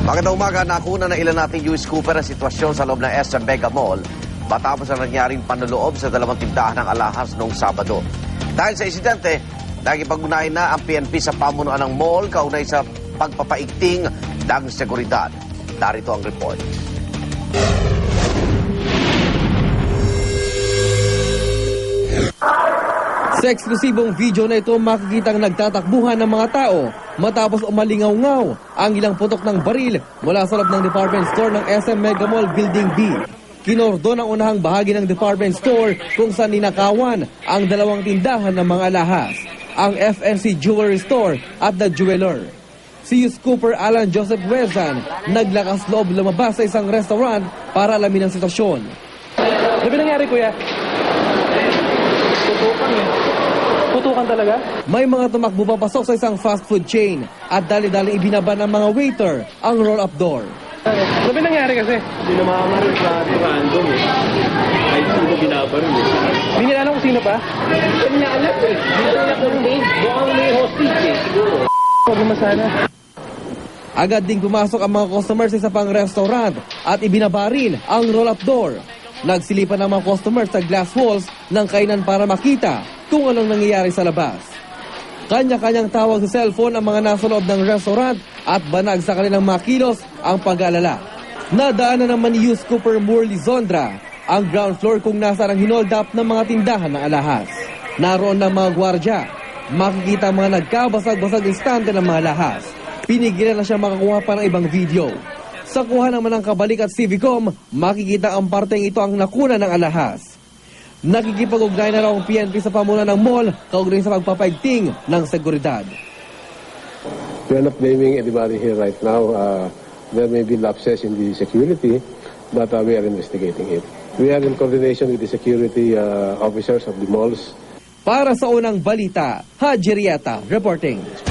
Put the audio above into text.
Magandang umaga, nakuna na ilan nating news Cooper ang sitwasyon sa loob ng SM Mega Mall matapos ang nangyaring panloloob sa dalawang tindahan ng alahas noong Sabado. Dahil sa insidente, nakipag-unahin na ang PNP sa pamunuan ng mall kaunay sa pagpapaigting ng seguridad. Narito ang report. Sa eksklusibong video na ito, makikitang nagtatakbuhan ng mga tao matapos umalingaw-ngaw ang ilang putok ng baril mula sa loob ng department store ng SM Mega Mall Building B. Kinordon ang unahang bahagi ng department store kung saan ninakawan ang dalawang tindahan ng mga alahas, ang FNC Jewelry Store at The Jeweler. Si Youth Cooper Alan Joseph Wezan naglakas loob lumabas sa isang restaurant para alamin ang sitwasyon. Ano nangyari, kuya? Putukan eh. Putukan talaga? May mga tumakbo papasok sa isang fast food chain at dali-dali ibinaba ng mga waiter ang roll-up door. Ano nangyari kasi? Hindi na makamaril sa random eh. Kahit sino binabaril eh. Hindi nila alam kung sino pa? Hindi na alam eh. Hindi na alam kung mukhang may hostage eh, siguro. Huwag naman sana. Agad ding pumasok ang mga customers sa isa pang restaurant at ibinaba rin ang roll-up door. Nagsilipan ang mga customers sa glass walls ng kainan para makita kung anong nangyayari sa labas. Kanya-kanyang tawag sa cellphone ang mga nasa loob ng restaurant at banag sa kanilang mga kilos ang pag-aalala. Nadaanan naman ni Youth Cooper Murli Zondra ang ground floor kung nasa ang hinold up ng mga tindahan ng alahas. Naroon ng mga gwardya. Makikita ang mga nagkabasag-basag istante ng mga alahas. Pinigilan na siya makakuha pa ng ibang video. Sa kuha naman ng kabalik at Civicom, makikita ang parteng ito ang nakuna ng alahas. Nakikipag-ugnay na raw ang PNP sa pamunuan ng mall kaugnay sa pagpapaigting ng seguridad. We are not blaming anybody here right now. There may be lapses in the security, but we are investigating it. We are in coordination with the security officers of the malls. Para sa unang balita, Haji Riata reporting.